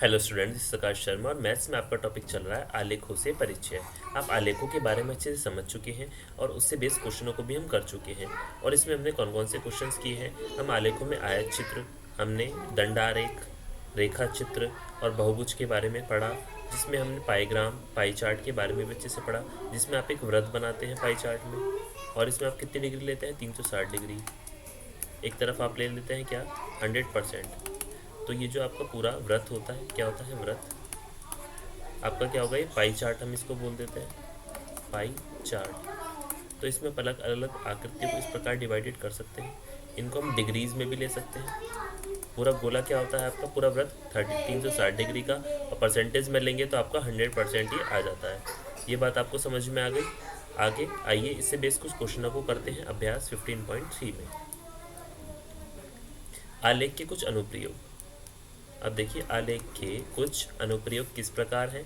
Hello student, this is आकाश शर्मा और maths में आपका टॉपिक चल रहा है आलेखों से परिचय। आप आलेखों के बारे में अच्छे से समझ चुके हैं और उससे बेस क्वेश्चनों को भी हम कर चुके हैं। और इसमें हमने कौन कौन से क्वेश्चंस किए हैं। हम आलेखों में आयत चित्र, हमने दंडारेख, रेखा चित्र और बहुभुज के बारे में पढ़ा, जिसमें हमने पाईग्राम, पाई चार्ट के बारे में भी अच्छे से पढ़ा, जिसमें आप एक वृत्त बनाते हैं पाई चार्ट में और इसमें आप कितनी डिग्री लेते हैं, 360 डिग्री। एक तरफ आप ले लेते हैं क्या, 100%। तो ये जो आपका पूरा व्रत होता है, क्या होता है व्रत आपका, क्या होगा, ये पाई चार्ट हम इसको बोल देते हैं, पाई चार्ट। तो इसमें अलग अलग आकृतियों को इस प्रकार डिवाइडेड कर सकते हैं। इनको हम डिग्रीज में भी ले सकते हैं। पूरा गोला क्या होता है आपका, पूरा व्रत 360 डिग्री का, और परसेंटेज में लेंगे तो आपका 100% ही आ जाता है। ये बात आपको समझ में आ गई। आगे आइए इससे बेस कुछ क्वेश्चनों को करते हैं अभ्यास 15.3 में। आलेख के कुछ अनुप्रयोग। अब देखिए, आलेख के कुछ अनुप्रयोग किस प्रकार हैं।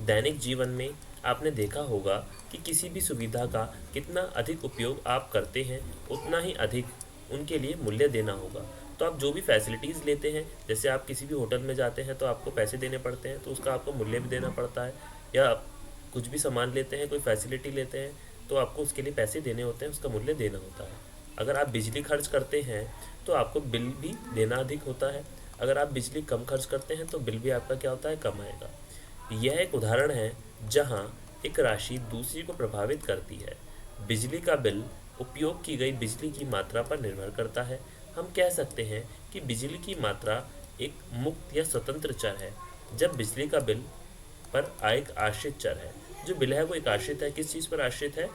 दैनिक जीवन में आपने देखा होगा कि किसी भी सुविधा का कितना अधिक उपयोग आप करते हैं, उतना ही अधिक उनके लिए मूल्य देना होगा। तो आप जो भी फैसिलिटीज़ लेते हैं, जैसे आप किसी भी होटल में जाते हैं तो आपको पैसे देने पड़ते हैं, तो उसका आपको मूल्य भी देना पड़ता है। या आप कुछ भी सामान लेते हैं, कोई फैसिलिटी लेते हैं, तो आपको उसके लिए पैसे देने होते हैं, उसका मूल्य देना होता है। अगर आप बिजली खर्च करते हैं तो आपको बिल भी देना अधिक होता है। अगर आप बिजली कम खर्च करते हैं तो बिल भी आपका क्या होता है, कम आएगा। यह एक उदाहरण है जहां एक राशि दूसरी को प्रभावित करती है। बिजली का बिल उपयोग की गई बिजली की मात्रा पर निर्भर करता है। हम कह सकते हैं कि बिजली की मात्रा एक मुक्त या स्वतंत्र चर है, जब बिजली का बिल पर एक आश्रित चर है। जो बिल है वो एक आश्रित है। किस चीज़ पर आश्रित है,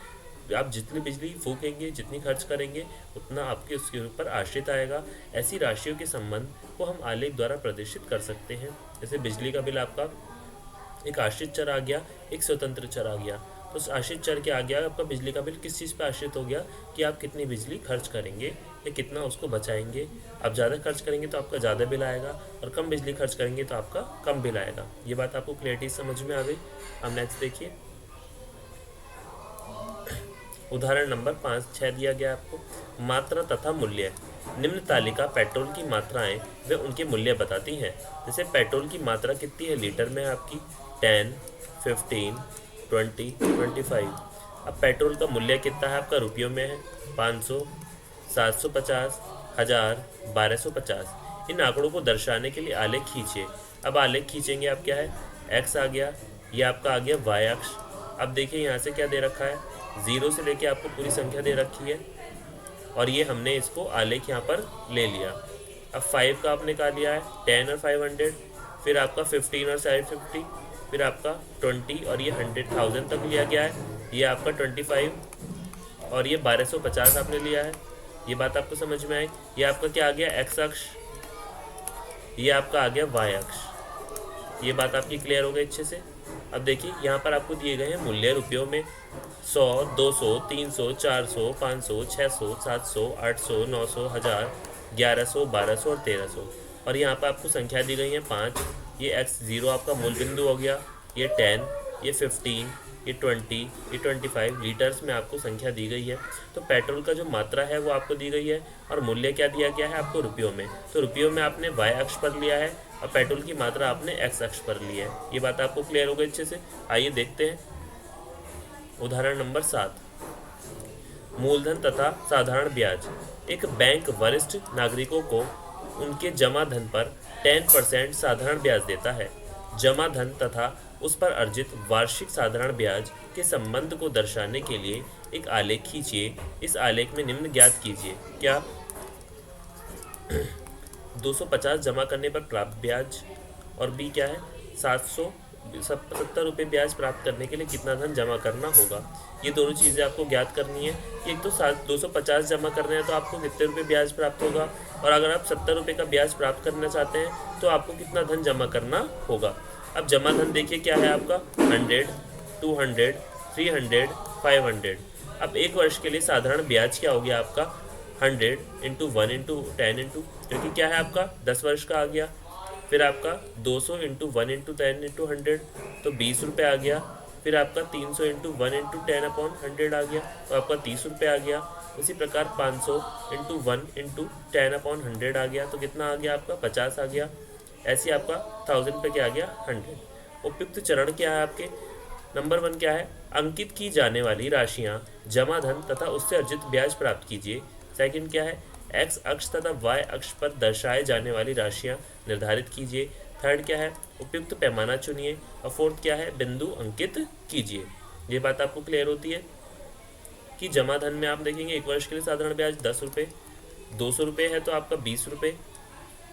आप जितनी बिजली फूकेंगे, जितनी खर्च करेंगे, उतना आपके उसके ऊपर आश्रित आएगा। ऐसी राशियों के संबंध को हम आलेख द्वारा प्रदर्शित कर सकते हैं। जैसे बिजली का बिल आपका एक आश्रित चर आ गया, एक स्वतंत्र चर आ गया। तो उस आश्रित चर के आ गया आपका बिजली का बिल किस चीज़ पर आश्रित हो गया, कि आप कितनी बिजली खर्च करेंगे या कितना उसको बचाएंगे। आप ज़्यादा खर्च करेंगे तो आपका ज़्यादा बिल आएगा, और कम बिजली खर्च करेंगे तो आपका कम बिल आएगा। ये बात आपको क्लियरिटी समझ में आ गई। अब नेक्स्ट देखिए, उदाहरण नंबर 5-6 दिया गया आपको। मात्रा तथा मूल्य। निम्न तालिका पेट्रोल की मात्राएं व उनके मूल्य बताती हैं। जैसे पेट्रोल की मात्रा कितनी है लीटर में आपकी, 10, 15, 20, 25। अब पेट्रोल का मूल्य कितना है आपका, रुपयों में है, 500, 750, 1000, 1250। इन आंकड़ों को दर्शाने के लिए आलेख खींचिए। अब आलेख खींचेंगे आप, क्या है, एक्स आ गया, ये आपका आ गया वाई अक्ष। अब देखिए यहाँ से क्या दे रखा है, 0 से लेके आपको पूरी संख्या दे रखी है, और ये हमने इसको आलेख यहाँ पर ले लिया। अब 5 का आपने कहा लिया है, 10 और 500, फिर आपका 15 और 750, फिर आपका 20 और ये 100,000 तक लिया गया है। ये आपका 25 और ये 1250 आपने लिया है। ये बात आपको समझ में आई। ये आपका क्या आ गया, एक्स अक्ष, ये आपका आ गया वाई अक्ष। ये बात आपकी क्लियर हो गई अच्छे से। अब देखिए यहाँ पर आपको दिए गए हैं मूल्य रुपयों में, 100, 200, 300, 400, 500, 600, 700, 800, 900, 1000, 1100, 1200 और 1300। और यहाँ पर आपको संख्या दी गई है 5। ये x0 आपका मूल बिंदु हो गया, ये 10, ये 15, ये 20, ये 25 लीटर्स में आपको संख्या दी गई है। तो पेट्रोल का जो मात्रा है वो आपको दी गई है, और मूल्य क्या दिया गया है आपको, रुपयों में। तो रुपयों में आपने वाई अक्ष पर लिया है, और पेट्रोल की मात्रा आपने एक्स अक्ष पर ली है। ये बात आपको क्लियर हो गई अच्छे से। आइए देखते हैं उदाहरण नंबर 7। मूलधन तथा साधारण ब्याज। एक बैंक वरिष्ठ नागरिकों को उनके जमा धन पर 10% साधारण ब्याज देता है। जमा धन तथा उस पर अर्जित वार्षिक साधारण ब्याज के संबंध को दर्शाने के लिए एक आलेख खींचिए। इस आलेख में निम्न ज्ञात कीजिए। क्या 250 जमा करने पर प्राप्त ब्याज, और बी क्या है, 770 रुपये ब्याज प्राप्त करने के लिए कितना धन जमा करना होगा। ये दोनों चीज़ें आपको ज्ञात करनी है। एक तो 250 जमा करना है तो आपको कितने रुपये ब्याज प्राप्त होगा, और अगर आप 70 रुपये का ब्याज प्राप्त करना चाहते हैं तो आपको कितना धन जमा करना होगा। अब जमा धन देखिए क्या है आपका, 100, 200, 300, 500। अब एक वर्ष के लिए साधारण ब्याज क्या हो गया आपका, 100 इंटू 1 इंटू 10 इंटू, जो कि क्या है आपका 10 वर्ष का आ गया। फिर आपका 200 इंटू 1 इंटू 10 इंटू 100, तो 20 रुपये आ गया। फिर आपका 300 इंटू 1 इंटू 10/100 आ गया, तो आपका 30 रुपये आ गया। उसी प्रकार 500 इंटू 1 इंटू 10/100 आ गया, तो कितना आ गया आपका 50 आ गया। ऐसे आपका 1000 पे क्या आ गया 100। उपयुक्त चरण क्या है आपके? नंबर 1 क्या है? अंकित की जाने वाली राशियां जमा धन तथा उससे अर्जित ब्याज प्राप्त कीजिए। सेकंड क्या है? एक्स अक्ष तथा वाई अक्ष पर दर्शाए जाने वाली राशियां निर्धारित कीजिए। थर्ड क्या है? उपयुक्त पैमाना चुनिए। और फोर्थ क्या है? बिंदु अंकित कीजिए। ये बात आपको क्लियर होती है कि जमा धन में आप देखेंगे 1 वर्ष के लिए साधारण ब्याज 10 रुपये, 200 रुपये है तो आपका 20 रुपये,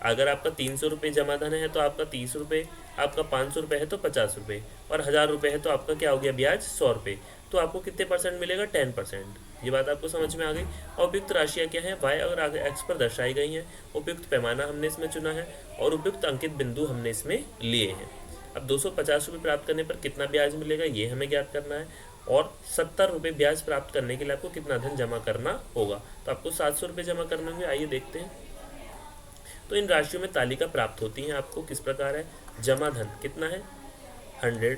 अगर आपका 300 रुपये जमा धन है तो आपका 30 रुपये, आपका 500 रुपये है तो 50 रुपये, और 1000 रुपये है तो आपका क्या हो गया ब्याज 100 रुपये। तो आपको कितने परसेंट मिलेगा? 10%। ये बात आपको समझ में आ गई। और उपयुक्त राशियाँ क्या है? वाई और आगे एक्स पर दर्शाई गई हैं। उपयुक्त पैमाना हमने इसमें चुना है और उपयुक्त अंकित बिंदु हमने इसमें लिए हैं। अब 250 रुपये प्राप्त करने पर कितना ब्याज मिलेगा ये हमें ज्ञात करना है, और 70 रुपये ब्याज प्राप्त करने के लिए आपको कितना धन जमा करना होगा। तो आपको 700 रुपये जमा करने होंगे। आइए देखते हैं। तो इन राशियों में तालिका प्राप्त होती है आपको किस प्रकार है? जमा धन कितना है? 100,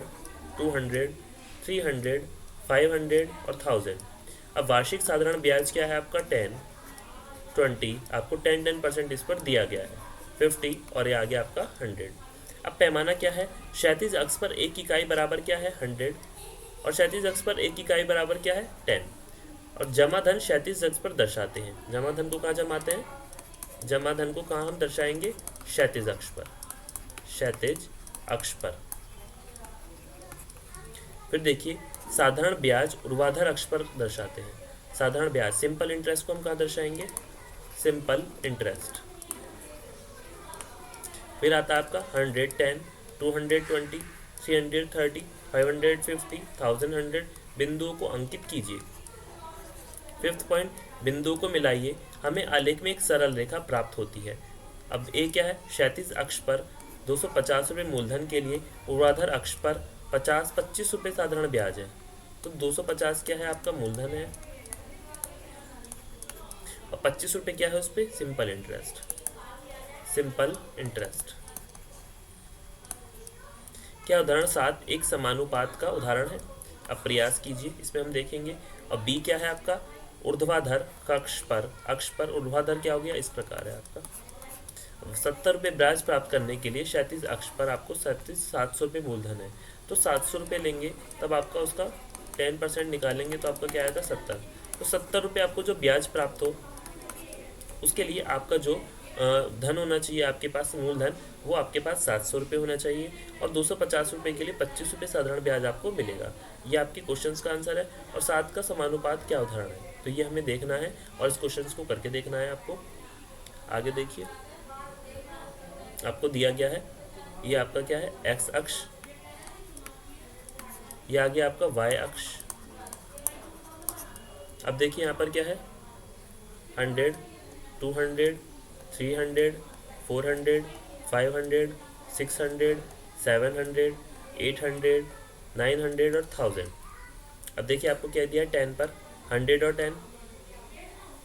200, 300, 500 और 1000। अब वार्षिक साधारण ब्याज क्या है आपका? 10, 20, आपको 10% इस पर दिया गया है, 50 और ये आ गया आपका 100। अब पैमाना क्या है? क्षैतिज अक्ष पर एक इकाई बराबर क्या है? 100, और क्षैतिज अक्ष पर एक इकाई बराबर क्या है? 10। और जमा धन क्षैतिज अक्ष पर दर्शाते हैं। जमा धन को कहाँ जमाते हैं? जमा धन को कहाँ हम दर्शाएंगे? क्षैतिज अक्ष पर, क्षैतिज अक्ष पर। फिर देखिए साधारण ब्याज ऊर्ध्वाधर अक्ष पर दर्शाते हैं। साधारण ब्याज सिंपल इंटरेस्ट को हम कहाँ दर्शाएंगे? Simple interest. फिर आता है आपका 110, 220, 330, 550, 1100। बिंदुओं को अंकित कीजिए। फिफ्थ पॉइंट, बिंदुओं को मिलाइए, हमें आलेख में एक सरल रेखा प्राप्त होती है। अब ए क्या है? क्षैतिज अक्ष पर 250 रुपये मूलधन के लिए, ऊर्ध्वाधर अक्ष पर 25 रुपये साधारण ब्याज है। तो 250 क्या है आपका मूलधन है, और 25 रुपये क्या है उस पर? Simple interest, simple interest. क्या उदाहरण 7 एक समानुपात का उदाहरण है? अब प्रयास कीजिए, इसमें हम देखेंगे। और बी क्या है आपका? ऊर्ध्वाधर अक्ष पर ऊर्ध्वाधर क्या हो गया? इस प्रकार है आपका। 70 रुपये ब्याज प्राप्त करने के लिए क्षैतिज अक्ष पर आपको 700 रुपये मूलधन है, तो 700 रुपये लेंगे, तब आपका उसका 10% निकालेंगे तो आपका क्या आएगा? 70। तो 70 रुपये आपको जो ब्याज प्राप्त हो उसके लिए आपका जो धन होना चाहिए आपके पास, मूलधन, वो आपके पास 700 रुपये होना चाहिए, और 250 रुपये के लिए 25 रुपये साधारण ब्याज आपको मिलेगा। ये आपके क्वेश्चंस का आंसर है। और 7 का समानुपात क्या उदाहरण है, तो ये हमें देखना है और इस क्वेश्चंस को करके देखना है आपको। आगे देखिए, आपको दिया गया है, ये आपका क्या है? एक्स अक्ष, ये आ गया आपका वाई अक्ष। अब देखिए यहाँ पर क्या है? 100, 200, 300, 400, 500, 600, 700, 800, 900 और 1000। अब देखिए आपको क्या दिया है? 10 पर 100 और 10,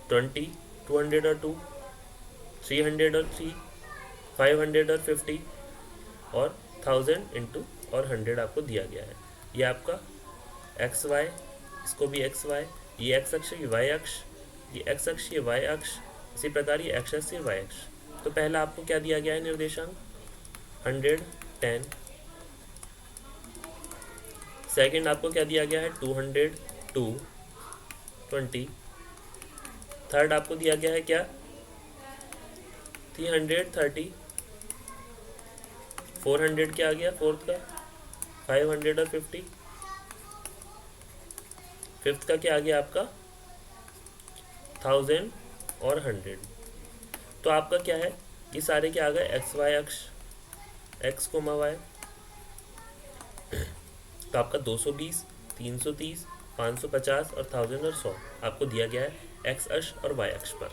20, 200 और 2, 300 और 3, 500 और 50 और 1000 इंटू और 100 आपको दिया गया है। ये आपका एक्स वाई, इसको भी एक्स वाई, ये एक्स अक्ष, ये वाई अक्ष, ये एक्स अक्ष, ये वाई अक्ष, इसी प्रकार ये एक्स अक्ष, ये वाई अक्ष। तो पहला आपको क्या दिया गया है निर्देशांक? 100, 10। सेकंड आपको क्या दिया गया है? 200, 2, 20। थर्ड आपको दिया गया है क्या? 300, 30। 400 क्या आ गया फोर्थ का? 500 और 50। फिफ्थ का क्या आ गया आपका? 1000 और 100। तो आपका क्या है? ये सारे क्या आ गए? एक्स वाई अक्ष, एक्स कोमा वाई। तो आपका 220, 330, 550 और 1000 और 100 आपको दिया गया है एक्स अक्ष और वाई अक्ष पर।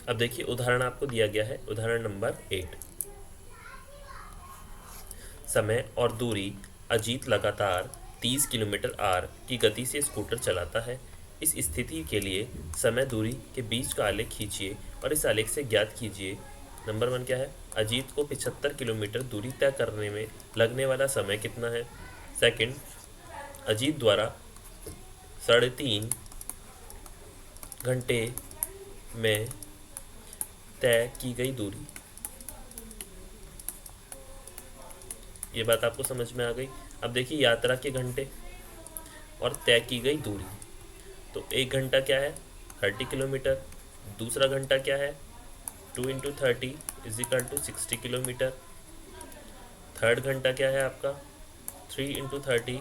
अब देखिए उदाहरण आपको दिया गया है, उदाहरण नंबर 8। समय और दूरी, अजीत लगातार 30 किलोमीटर आर की गति से स्कूटर चलाता है। इस स्थिति के लिए समय दूरी के बीच का आलेख खींचिए और इस आलेख से ज्ञात कीजिए। नंबर 1 क्या है? अजीत को 75 किलोमीटर दूरी तय करने में लगने वाला समय कितना है। सेकंड, अजीत द्वारा 3.5 घंटे में तय की गई दूरी। ये बात आपको समझ में आ गई। अब देखिए यात्रा के घंटे और तय की गई दूरी। तो 1 घंटा क्या है 30 किलोमीटर, दूसरा घंटा क्या है 2 × 30 = 60 किलोमीटर, थर्ड घंटा क्या है आपका 3 × 30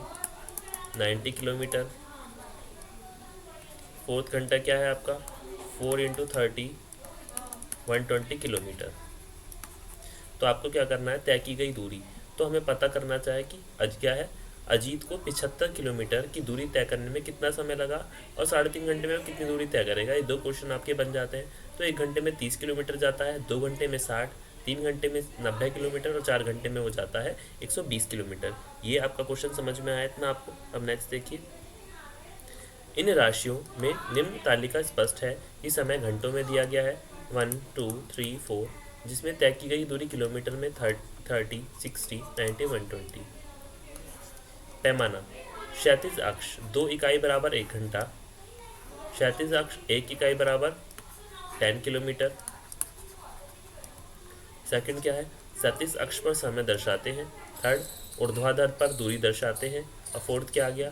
90 किलोमीटर, फोर्थ घंटा क्या है आपका 4 × 30 120 किलोमीटर। तो आपको क्या करना है तय की गई दूरी। तो हमें पता करना चाहिए कि आज क्या है अजीत को 75 किलोमीटर की दूरी तय करने में कितना समय लगा और 3.5 घंटे में वो कितनी दूरी तय करेगा। ये 2 क्वेश्चन आपके बन जाते हैं। तो 1 घंटे में 30 किलोमीटर जाता है, 2 घंटे में 60, 3 घंटे में 90 किलोमीटर और 4 घंटे में वो जाता है 120 किलोमीटर। ये आपका क्वेश्चन समझ में आया इतना आपको। अब नेक्स्ट देखिए, इन राशियों में निम्न तालिका स्पष्ट है कि समय घंटों में दिया गया है 1 2 3 4, जिसमें तय की गई दूरी किलोमीटर में 30 60 90 120। पैमाना, क्षैतिज अक्ष 2 इकाई बराबर 1 घंटा, क्षैतिज अक्ष 1 इकाई बराबर 10 किलोमीटर। सेकंड क्या है क्षैतिज अक्ष पर समय दर्शाते हैं। थर्ड ऊर्ध्वाधर पर दूरी दर्शाते हैं। और फोर्थ क्या आ गया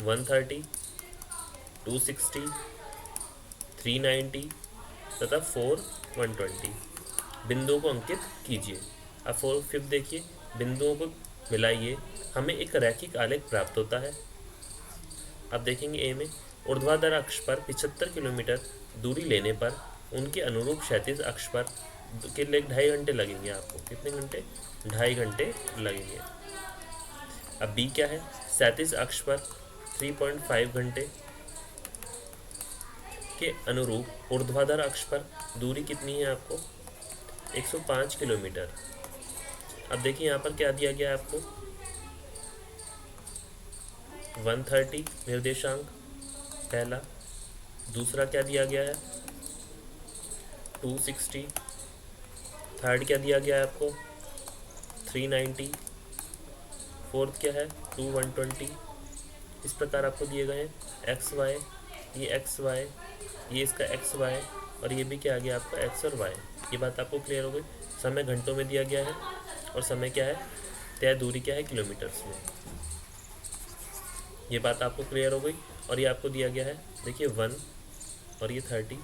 130 260 390 तथा 4 120। बिंदुओं को अंकित कीजिए। अब फिफ्थ देखिए, बिंदुओं को मिलाइए, हमें एक रैखिक आलेख प्राप्त होता है। अब देखेंगे ए में ऊर्ध्वाधर अक्ष पर 75 किलोमीटर दूरी लेने पर उनके अनुरूप क्षैतिज अक्ष पर के लिए 2.5 घंटे लगेंगे। आपको कितने घंटे 2.5 घंटे लगेंगे। अब बी क्या है क्षैतिज अक्ष पर 3.5 घंटे के अनुरूप ऊर्ध्वाधर अक्ष पर दूरी कितनी है आपको 105 किलोमीटर। अब देखिए यहाँ पर क्या दिया गया है आपको 130 निर्देशांक पहला, दूसरा क्या दिया गया है 260, थर्ड क्या दिया गया है आपको 390, फोर्थ क्या है 120। इस प्रकार आपको दिए गए हैं एक्स वाई, ये एक्स वाई, ये इसका एक्स वाई और ये भी क्या आ गया आपका एक्स और वाई। ये बात आपको क्लियर हो गई। समय घंटों में दिया गया है और समय क्या है तय दूरी क्या है किलोमीटर्स में। ये बात आपको क्लियर हो गई। और ये आपको दिया गया है देखिए 1 और ये 30,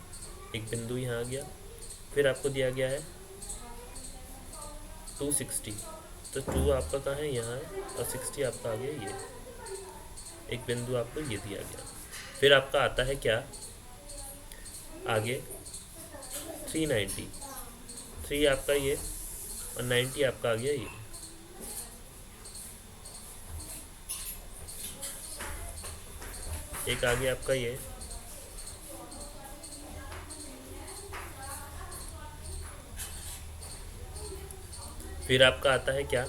एक बिंदु यहाँ आ गया। फिर आपको दिया गया है 260, तो 2 आपका कहाँ है यहाँ है और 60 आपका आ गया ये, एक बिंदु आपको ये दिया गया। फिर आपका आता है क्या आगे 390, 3 आपका ये और 90 आपका आ गया ये। एक आ गया आपका ये, फिर आपका आता है क्या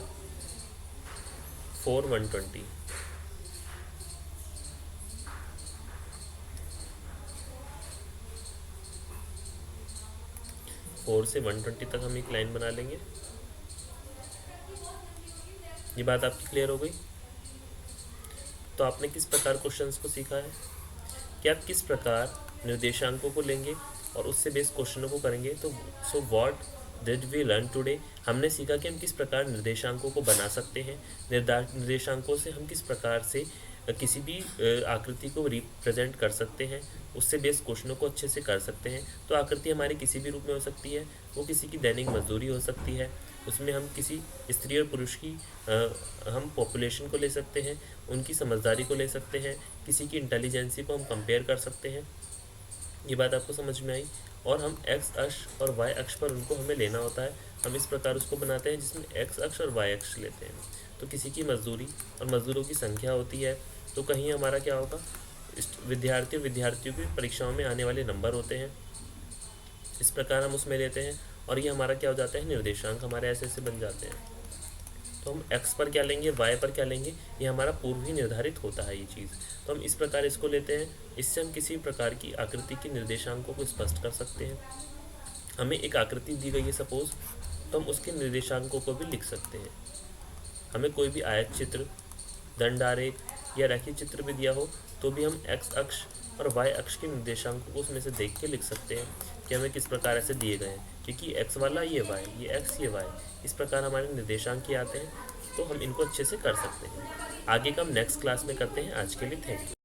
4 120, फोर से 120 तक हम एक लाइन बना लेंगे। ये बात आपकी क्लियर हो गई। तो आपने किस प्रकार क्वेश्चंस को सीखा है कि आप किस प्रकार निर्देशांकों को लेंगे और उससे बेस क्वेश्चनों को करेंगे। तो so what did we learn today, हमने सीखा कि हम किस प्रकार निर्देशांकों को बना सकते हैं। निर्देशांकों से हम किस प्रकार से किसी भी आकृति को रिप्रेजेंट कर सकते हैं, उससे बेस क्वेश्चनों को अच्छे से कर सकते हैं। तो आकृति हमारी किसी भी रूप में हो सकती है, वो किसी की दैनिक मजदूरी हो सकती है, उसमें हम किसी स्त्री और पुरुष की हम पॉपुलेशन को ले सकते हैं, उनकी समझदारी को ले सकते हैं, किसी की इंटेलिजेंसी को हम कंपेयर कर सकते हैं। ये बात आपको समझ में आई। और हम एक्स अक्ष और वाई अक्ष पर उनको हमें लेना होता है। हम इस प्रकार उसको बनाते हैं जिसमें एक्स अक्ष और वाई अक्ष लेते हैं। तो किसी की मजदूरी और मजदूरों की संख्या होती है, तो कहीं हमारा क्या होगा विद्यार्थियों की परीक्षाओं में आने वाले नंबर होते हैं, इस प्रकार हम उसमें लेते हैं। और ये हमारा क्या हो जाता है निर्देशांक हमारे ऐसे ऐसे बन जाते हैं। तो हम एक्स पर क्या लेंगे वाई पर क्या लेंगे, ये हमारा पूर्व ही निर्धारित होता है ये चीज़। तो हम इस प्रकार इसको लेते हैं। इससे हम किसी प्रकार की आकृति के निर्देशांकों को स्पष्ट कर सकते हैं। हमें एक आकृति दी गई है सपोज, तो हम उसके निर्देशांकों को भी लिख सकते हैं। हमें कोई भी आयत चित्र, दंड आरेख या रैखिक चित्र भी दिया हो, तो भी हम एक्स अक्ष और वाई अक्ष के निर्देशांक को उसमें से देख के लिख सकते हैं कि हमें किस प्रकार ऐसे दिए गए हैं, क्योंकि एक्स वाला ये वाई, ये एक्स, ये वाई, इस प्रकार हमारे निर्देशांक ही आते हैं, तो हम इनको अच्छे से कर सकते हैं। आगे का हम नेक्स्ट क्लास में करते हैं। आज के लिए थैंक यू।